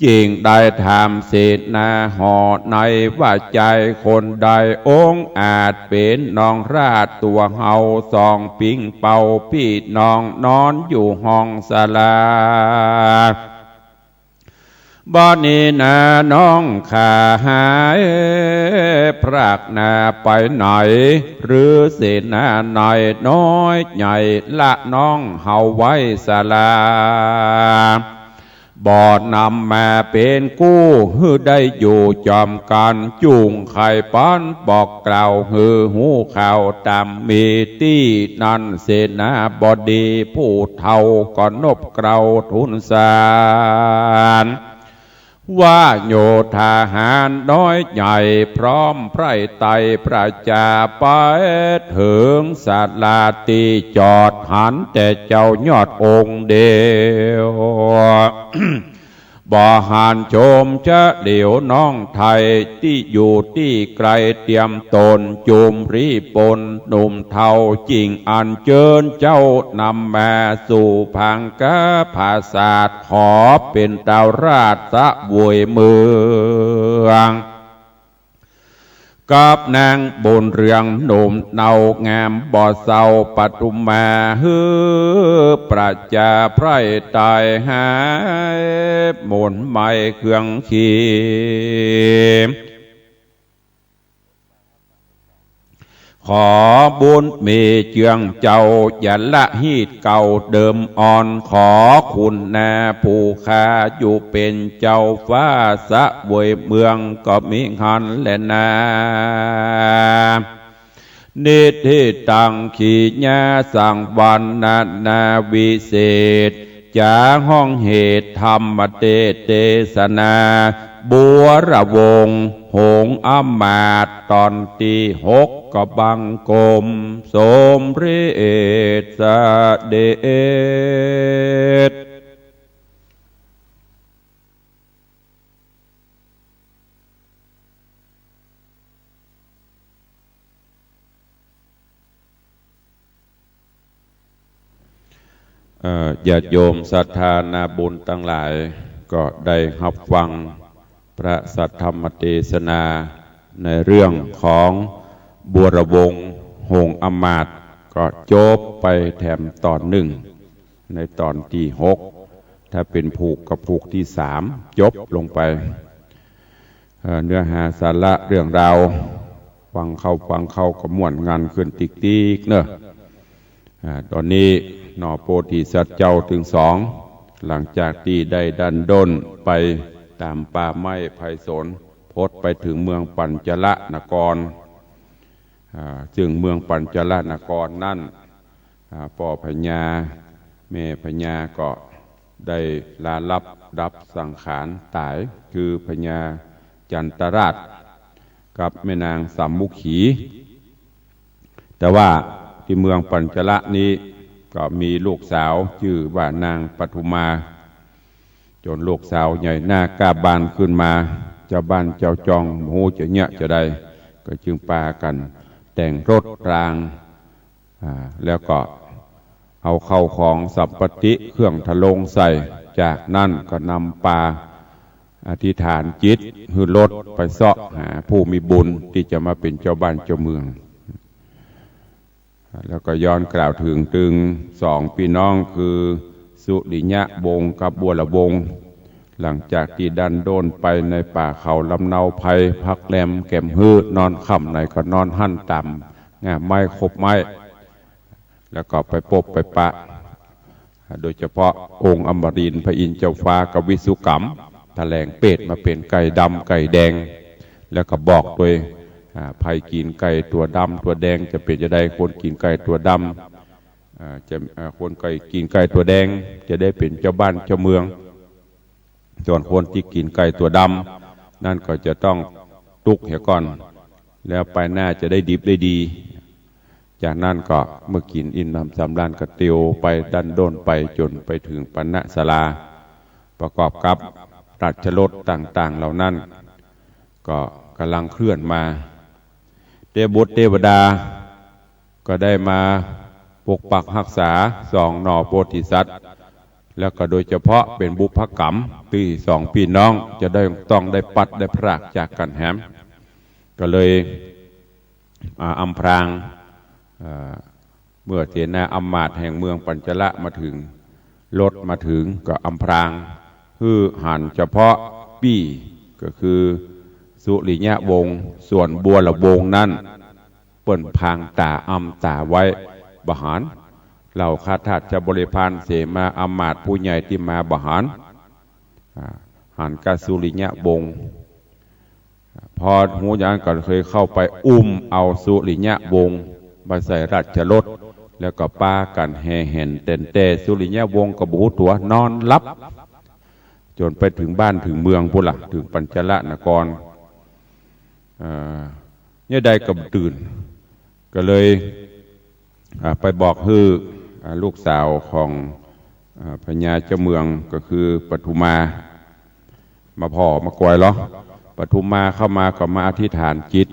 [SPEAKER 3] จริงได้ถามเศษนาหอในว่าใจคนใดองค์อาจเป็นน้องราชตัวเฮาสองปิงเป่าพี่น้องนอนอยู่ห้องศาลาบ่นี้นาน้องขาหายพรากนาไปไหนหรือเสนาหน่อยน้อยใหญ่ละน้องเฮาไว้ศาลาบ่นำมาเป็นกู้ฮือได้อยู่จอมกันจุงไข่ป้อนบอกกล่าวฮือหูข่าวตามมีตี้นั่นเสนาบดีผู้เฒ่าก่อนนบเกล่าวทุนสารว่าโยธาหารน้อยใหญ่พร้อมไพร่ไตประจาไปถึงศาลาตีจอดหันแต่เจ้ายอดองค์เดียวบ่หานโจมจะเดี๋ยวน้องไทยที่อยู่ที่ไกลเตรียมตนจุมรีปนหนุ่มเทาจริงอันเจิญเจ้านำมาสู่พังกะภาษาทขอเป็นเจ้าราชสะบวยเมืองกับนางบนเรืองหนุ่มเนางามบ่อเศร้าปทุมมาฮือประจาไพร่ตายหายหมุนไม่เครื่องขีขอบุญมีเจืองเจ้าอย่าละฮีดเก่าเดิมอ่อนขอคุณนาผู้ข้าอยู่เป็นเจ้าฟ้าสะบวยเมืองก็มีหันและนานิทิตังขีญาสังวันนาวิเศษจาห้องเหตุธรรมเทศนาบัวระวงหงอมาตตอนที่6ก็บังกรมสมฤทธิ์เดชญาติโยมศรัทธานาบุญทั้งหลายก็ได้รับฟังพระสัทธรรมเทศนาในเรื่องของบัวระวงหงอมาตย์ก็จบไปแถมตอน1ในตอนที่6ถ้าเป็นผูกกับผูกที่3จบลงไปเนื้อหาสาระเรื่องราวฟังเข้าก็ม่วนงานขึ้นติ๊กๆเนอะตอนนี้หน่อโพธิสัตว์เจ้าถึง2หลังจากที่ได้ดันด้นไปตามป่าไม้ไผ่สนพดไปถึงเมืองปัญจละนครจึงเมืองปัญจละนครนั่นพ่อพญาแม่พญาก็ได้ลารับสังขารตายคือพญาจันตราชกับแม่นางสัมมุขีแต่ว่าที่เมืองปัญจละนี้ก็มีลูกสาวชื่อว่านางปทุมาจนลูกสาวใหญ่หน้ากาบานขึ้นมา เจ้าบ้านเจ้าจองหูจะเนี่ยจะได้ก็จึงปากันแต่งรถรางแล้วก็เอาเข้าของสัมปติเครื่องทะลงใส่จากนั่นก็นำปาอธิษฐานจิตคือรถไปเสาะหาผู้มีบุญที่จะมาเป็นเจ้าบ้านเจ้าเมืองแล้วก็ย้อนกล่าวถึงสองพี่น้องคือสุริยะวงศ์กับบัวละวงศ์หลังจากที่ดันโดนไปในป่าเขาลำเนาไพรพักแรมแก่มฮืดนอนค่ำไหนก็นอนหั่นต่ำง่าไม้คบไม้แล้วก็ไปพบไปปะโดยเฉพาะองค์อมรินทร์พระอินทร์เจ้าฟ้ากับวิสุกรรมแถลงเป็ดมาเป็นไก่ดำไก่แดงแล้วก็บอกโดยภัยกินไก่ตัวดำตัวแดงจะเป็นจะได้คนกินไก่ตัวดำจะคนไก่กินไก่ตัวแดงจะได้เป็นเจ้าบ้านเจ้าเมืองส่วนคนที่กินไก่ตัวดำนั่นก็จะต้องตุกเหี่ยก่อนแล้วไปหน้าจะได้ดิบได้ดีจากนั้นก็เมื่อกินอิ่มน้ำสำราญก็เตียวไปดันโดนไปจนไปถึงปณศาลาประกอบกับราชรถต่างๆเหล่านั้นก็กำลังเคลื่อนมาเทพบุตรเทวดาก็ได้มาปกปักรักษาสองหน่อโพธิสัตว์แล้วก็โดยเฉพาะเป็นบุพกรรมที่สองพี่น้องจะได้ต้องได้ปัดได้พรากจากกันแหมก็เลยอำพรางเมื่อเสนาอำมาตย์แห่งเมืองปัญจละมาถึงรถมาถึงก็อำพรางคือหันเฉพาะปี้ก็คือสุริยะวงศ์ส่วนบัวละวงศ์นั้นเปิ่นพางตาตาไว้บหารเหล่าข้าทาสจะบริพารเสมาอำมาตย์ผู้ใหญ่ที่มาบหารหันกาสุริยะวงศ์พอหูยานก็เคยเข้าไปเอาสุริยะวงศ์มาใส่ราชรถแล้วก็ป้ากันแห่เห็นเต้นแต่สุริยะวงศ์กับบูตัวนอนลับจนไปถึงบ้านถึงเมืองพุ่นละถึงปัญจละนครเนี่ยใดกับตื่นก็เลยไปบอกลูกสาวของพญาเจ้าเมืองก็คือปทุมาพ่อมากวยเหรอปทุมาเข้ามาก็มาอธิษฐานจิต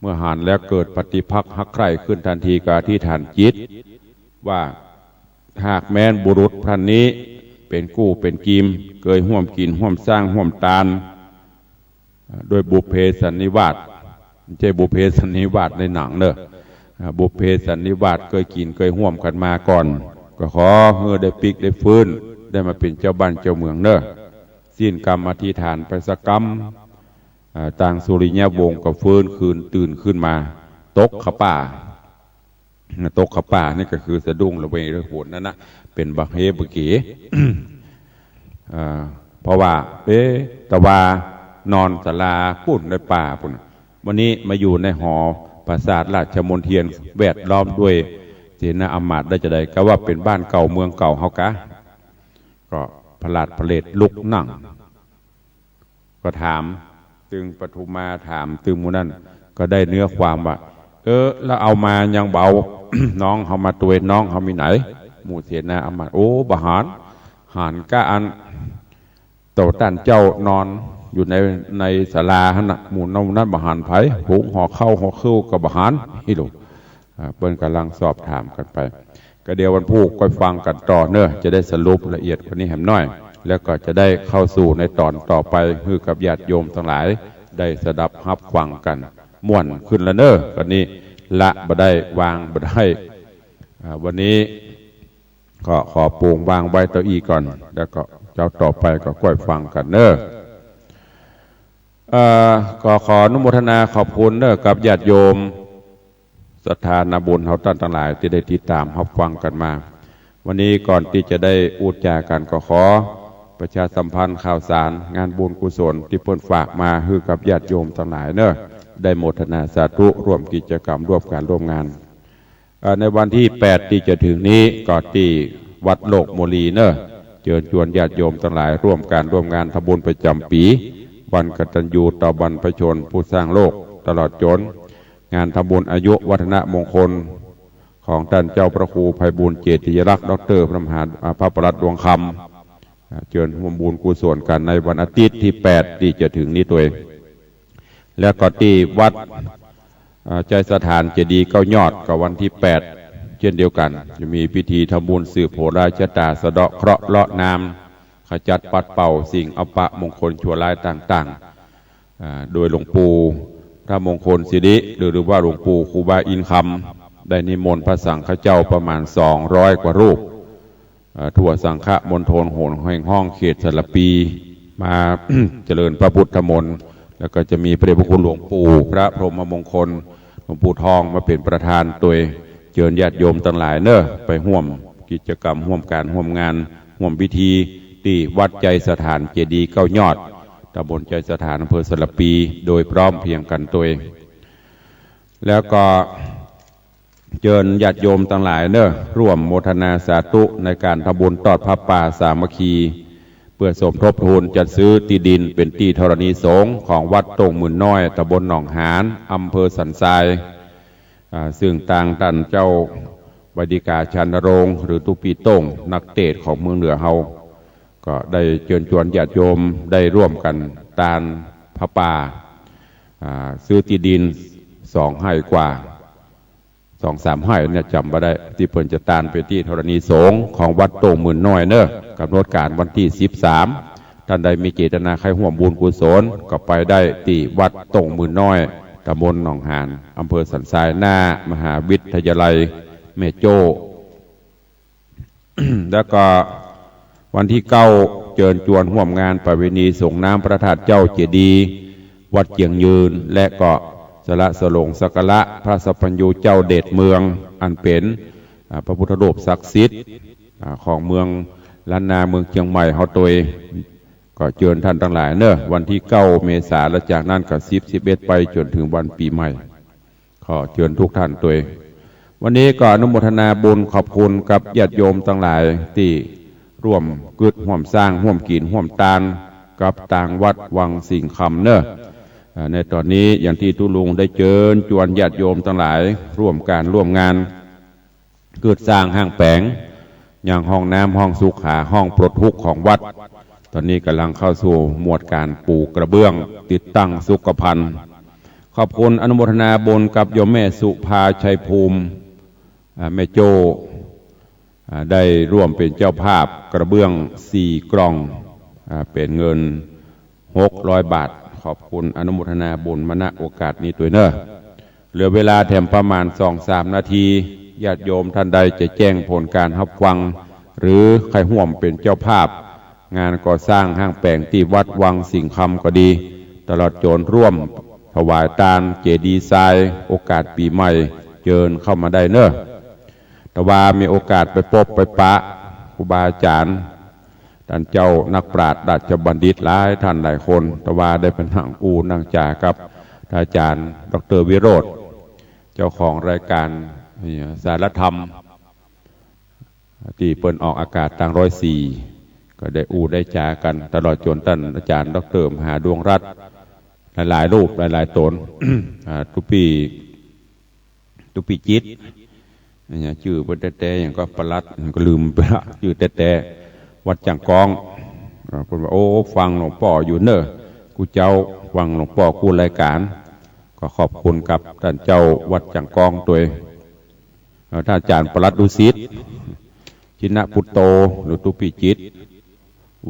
[SPEAKER 3] เมื่อหันแล้วเกิดปฏิภักษ์ฮักใคร่ขึ้นทันทีกับอธิษฐานจิตว่าหากแม้นบุรุษท่านนี้เป็นกู้เป็นกีมเคยห่วมกินห่วมสร้างห่วมตาลโดยบุพเพสันนิวาสไม่ใช่บุพเพสันนิวาสในหนังเนอะบุพเพสันนิวาสเคยกินเคยห่วมกันมาก่อนก็ขอเมื่อได้ปิกได้ฟื้นได้มาเป็นเจ้าบ้านเจ้าเมืองเนอะสิ้นกรรมอธิษฐานไปสักกรรมต่างสุริยะวงศ์ก็ฟื้นคืนตื่นขึ้นมาตกขป่านี่ก็คือสะดุ้งระเวงระโหนนั่นนะเป็นบักเฮบเก๋ เพราะว่าตะวานอนศาลาปุ่นในป่าปุ่นวันนี้มาอยู่ในหอปราสาทราชมณฑีแวดล้อมด้วยเสนาอมาตย์ได้จะได้ก็ว่าเป็นบ้านเก่าเมืองเก่าเฮากะก็พลาดพเลดลุกนั่งก็ถามตึงปทุมาถามตึงมูนั่นก็ได้เนื้อความว่าแล้วเอามายังเบา น้องเขามาตัวน้องเขามีไหนหมู่เสนาอมาตย์บหารหันก้าอันโตตันเจ้านอนอยู่ในศาลาฮะนะหมู่นั้นบหารไผ่หุงห่อเข้าห่อคิ้วกับบหารฮิโลเปิ้นกำลังสอบถามกันไปก็เดี๋ยววันพุธก็ฟังกันต่อเนอะจะได้สรุปละเอียดกว่านี้แหมน้อยแล้วก็จะได้เข้าสู่ในตอนต่อไปคือกับญาติโยมทั้งหลายได้สดับรับฟังกันม่วนขึ้นละเนอะวันนี้ละบ่ได้วางบ่ได้วันนี้ก็ขอปูงวางไว้เต้าอี้ก่อนแล้วก็เจ้าต่อไปก็ค่อยฟังกันเนอะก็ขออนุโมทนาขอบคุณเนอะกับญาติโยมศรัทธานาบุญเขาท่านทั้งหลายที่ได้ติดตามรับฟังกันมาวันนี้ก่อนที่จะได้พูดจากันก็ขอประชาสัมพันธ์ข่าวสารงานบุญกุศลที่เพิ่นฝากมาคือกับญาติโยมทั้งหลายเนอะได้โมทนาสาธุร่วมกิจกรรมร่วมการร่วมงานในวันที่8ที่จะถึงนี้ก็ที่วัดโลกโมลีเนอะเชิญชวนญาติโยมทั้งหลายร่วมการร่วมงานทำบุญประจำปีวันกตัญญูต่อบรรพชนผู้สร้างโลกตลอดจนงานทำบุญอายุวัฒนมงคลของท่านเจ้าพระครูไพบูลย์เจติยรักษ์ดร.พระมหาพระประหลัดดวงค เชิญร่วมบุญกุศลกันในวันอาทิตย์ที่8ที่จะถึงนี้ตัวเองแล้วก็ที่วัดใจสถานเจดีย์9 ยอดกับวันที่8เช่นเดียวกันจะมีพิธีทำบุญสืบโหราชะตาสะเดาะเคราะห์เลาะน้ำขจัดปัดเป่าสิ่งอัปมงคลชั่วร้ายต่างๆโดยหลวงปู่พระมงคลสิริหรือว่าหลวงปู่ครูบาอินคำได้นิมนต์พระสังฆเจ้าประมาณ200 กว่ารูปทั่วสังฆมณฑลโหนแห่งห้องเขตสระปีมา เจริญพระพุทธมนต์แล้วก็จะมีพระเดชพระคุณหลวงปู่พระพรหมมงคลหลวงปู่ทองมาเป็นประธานตัวเชิญญาติโยมทั้งหลายเนอะไปร่วมกิจกรรมร่วมการร่วมงานร่วมพิธีที่วัดใจสถานเจดีย์9 ยอดตำบลใจสถานอำเภอสระปีโดยพร้อมเพียงกันตัวแล้วก็เชิญญาติโยมทั้งหลายเนอะร่วมโมทนาสาธุในการทำบุญทอดผ้าป่าสามัคคีเพื่อสมทบทุนจัดซื้อที่ดินเป็นที่ธรณีสงฆ์ของวัดโต่งหมื่นน้อยตำบลหนองหานอำเภอสันทรายซึ่งต่างท่านเจ้าบดิกาชันโรงหรือตุปีโต้งนักเตะของเมืองเหนือเฮาก็ได้เชิญชวนญาติโยมได้ร่วมกันตานผ้าป่าซื้อที่ดิน2 ไร่กว่า2-3 ไร่เนี่ยจำมาได้ที่เพิ่นจะตานไปที่ธรณีสงฆ์ของวัดโต่งหมื่นน้อยเนอะกำหนดการวันที่13ท่านใดมีเจตนาใครร่วมบุญกุศลก็ไปได้ที่วัดโต่งหมื่นน้อยตำบลหนองหานอำเภอสันทรายหน้ามหาวิทยาลัยแม่โจ้ แล้วก็วันที่9เชิญชวนร่วมงานประเวณีส่งน้ำพระธาตุเจ้าเจดีย์วัดเจียงยืนและก็สละสลงสักการะพระสัพพัญญูเจ้าเดชเมืองอันเป็นพระพุทธรูปศักดิ์สิทธิ์ของเมืองล้านนาเมืองเชียงใหม่เฮาตัวก็เชิญท่านทั้งหลายเนอะวันที่9 เมษายนและจากนั้นก็10-11ไปจนถึงวันปีใหม่ขอเชิญทุกท่านตัววันนี้ก็อนุโมทนาบุญขอบคุณกับญาติโยมทั้งหลายที่ร่วมกึศร่วมสร้างร่วมกินร่วมตานกับต่างวัดวังสิงห์คำเนอะในตอนนี้อย่างที่ทุลุงได้เชิญชวนญาติโยมทั้งหลายร่วมการร่วมงานกึศสร้างห้างแปลงอย่างห้องน้ำห้องสุขาห้องปลดทุกข์ของวัดตอนนี้กำลังเข้าสู่หมวดการปูกระเบื้องติดตั้งสุขภัณฑ์ขอบคุณอนุโมทนาบุญกับโยมแม่สุภาชัยภูมิแม่โจ้ได้ร่วมเป็นเจ้าภาพกระเบื้อง4 กล่องเป็นเงิน600 บาทขอบคุณอนุโมทนาบุญมาณโอกาสนี้ตัวเนอะเหลือเวลาแถมประมาณ 2-3 นาทีญาติโยมท่านใดจะแจ้งผลการรับฟังหรือใครห่วมเป็นเจ้าภาพงานก่อสร้างห้างแปลงที่วัดวังสิงห์คำก็ดีตลอดจนร่วมถวายทานเจดีย์ทรายโอกาสปีใหม่เชิญเข้ามาได้เนอะแต่ว่ามีโอกาสไปพบไปปะครูบาอาจารย์ท่านเจ้านักปราชญ์ราชบัณฑิตหลายท่านหลายคนแต่ว่าได้เป็นนั่งอูนั่งจ่ากับอาจารย์ดร.วิโรธเจ้าของรายการสารธรรมที่เปิดออกอากาศทาง104ก็ได้อูได้จ่ากันตลอดจนท่านอาจารย์ดร.มหาดวงรัตน์หลายรูปหลายตน ตุปีจิตชื่อเป็นแต่อย่างก็ประลัดก็ลืมไปละชื่อแต่วัดจังกองคนว่าโอ้ฟังหลวงพ่ออยู่เนอะกูเจ้าฟังหลวงพ่อคู่รายการก็ขอบคุณกับท่านเจ้าวัดจังกองตัวท่านอาจารย์ประลัดดุสิตชินะพุทโตหรือตุปีจิต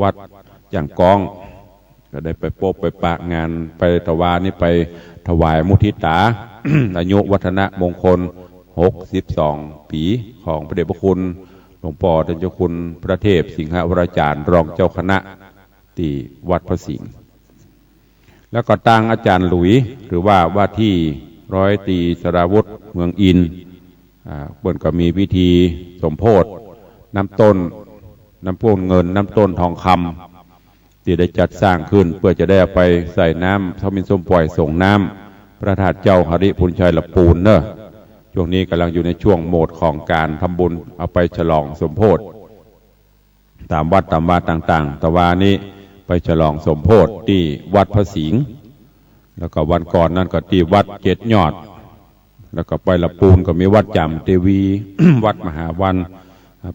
[SPEAKER 3] วัดจังกองก็ได้ไปพบไปปะงานไปถวายนี่ไปถวายมุทิตา อายุวัฒนมงคล62 ปีของพระเดชพระคุณหลวงพ่อท่านเจ้าคุณพระเทพสิงหวรจารย์รองเจ้าคณะที่วัดพระสิงห์แล้วก็ตั้งอาจารย์หลุยหรือว่าที่ร้อยตรีสราวุธเมืองอินเปิ่นก็มีพิธีสมโภชน้ำต้นเงินน้ำต้นทองคำที่ได้จัดสร้างขึ้นเพื่อจะได้ไปใส่น้ำเท่ามินส้มปล่อยส่งน้ำพระธาตุเจ้าหริพุนชัยละปูนเนอะช่วงนี้กำลังอยู่ในช่วงโหมดของการทำบุญเอาไปฉลองสมโภชตามวัดต่างๆแต่ว่านี้ไปฉลองสมโภชที่วัดพระสิงห์แล้วก็วันก่อนนั่นก็ที่วัด7 ยอดแล้วก็ไปละปูนก็มีวัดจำเทวี วัดมหาวัน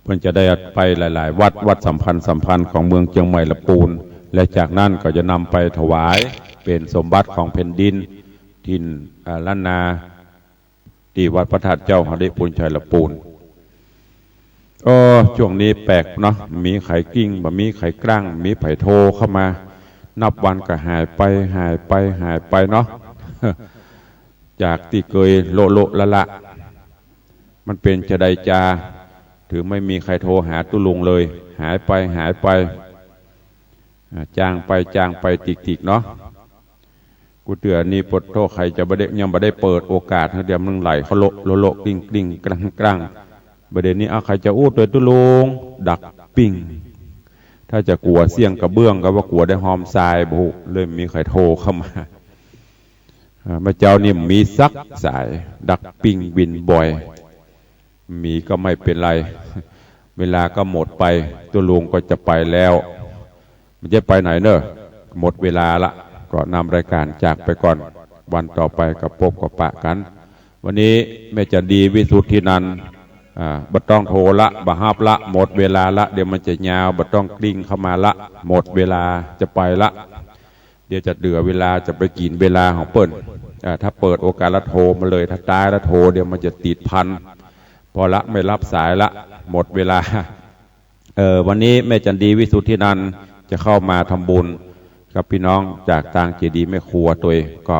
[SPEAKER 3] เพื่อนจะได้ไปหลายๆ วัดสำคัญของเมืองเชียงใหม่ละปูนและจากนั้นก็จะนำไปถวายเป็นสมบัติของแผ่นดินทินล้านนาที่วัดพระธาตุเจ้าหาได้ปูนชัยละปูนช่วงนี้แปลกเนาะมีไข่กิ้งมีไข่กล้างมีไผ่โทเข้ามานับวันก็หายไปเนาะ จากที่เคยโลละมันเป็นจะใดจาถือไม่มีใครโทรหาตุลุงเลยหายไปจ้างไปติกเนาะกูเตือนนี่ปดโทษใครจะยังไม่ได้เปิดโอกาสให้เดี๋ยวมึงไหลเขาโลกกลิ้งกลางประเด็นนี้ใครจะอู้ตัวตุลุงดักปิ้งถ้าจะกลัวเสี่ยงกระเบื้องก็ว่ากลัวได้หอมทรายบุเลยมีใครโทรเข้ามามาเจ้านี่มีซักสายดักปิ้งบินบ่อยมีก็ไม่เป็นไรเวลาก็หมดไปตัวลุงก็จะไปแล้วมันจะไปไหนเนอะหมดเวลาละก็นำรายการจากไปก่อนวันต่อไปกับพบกับปะกันวันนี้แม่จันดีวิสุทธินันท์บัดต้องโทรละบะฮับละหมดเวลาละเดี๋ยวมันจะยาวบัดต้องกลิ้งเข้ามาละหมดเวลาจะไปละเดี๋ยวจะเดือเวลาจะไปกินเวลาของเปิ้ลถ้าเปิดโอกาสละโทรมาเลยถ้าตายละโทรเดี๋ยวมันจะติดพันพอละไม่รับสายละหมดเวลาวันนี้แม่จันดีวิสุทธินันท์จะเข้ามาทำบุญกับพี่น้องจากต่างเจดีย์แม่ครัวตัวเองก็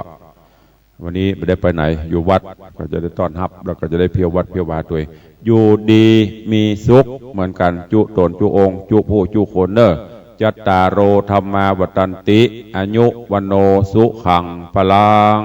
[SPEAKER 3] วันนี้ไม่ได้ไปไหนอยู่วัดก็จะได้ต้อนรับแล้วก็จะได้เพียววัดเพียววาตัวเองอยู่ดีมีสุขเหมือนกันจุตนจุองค์จุผู้จุคนเนอจัตตาโรธรรมาวัตันติอายุวันโนสุขังพลัง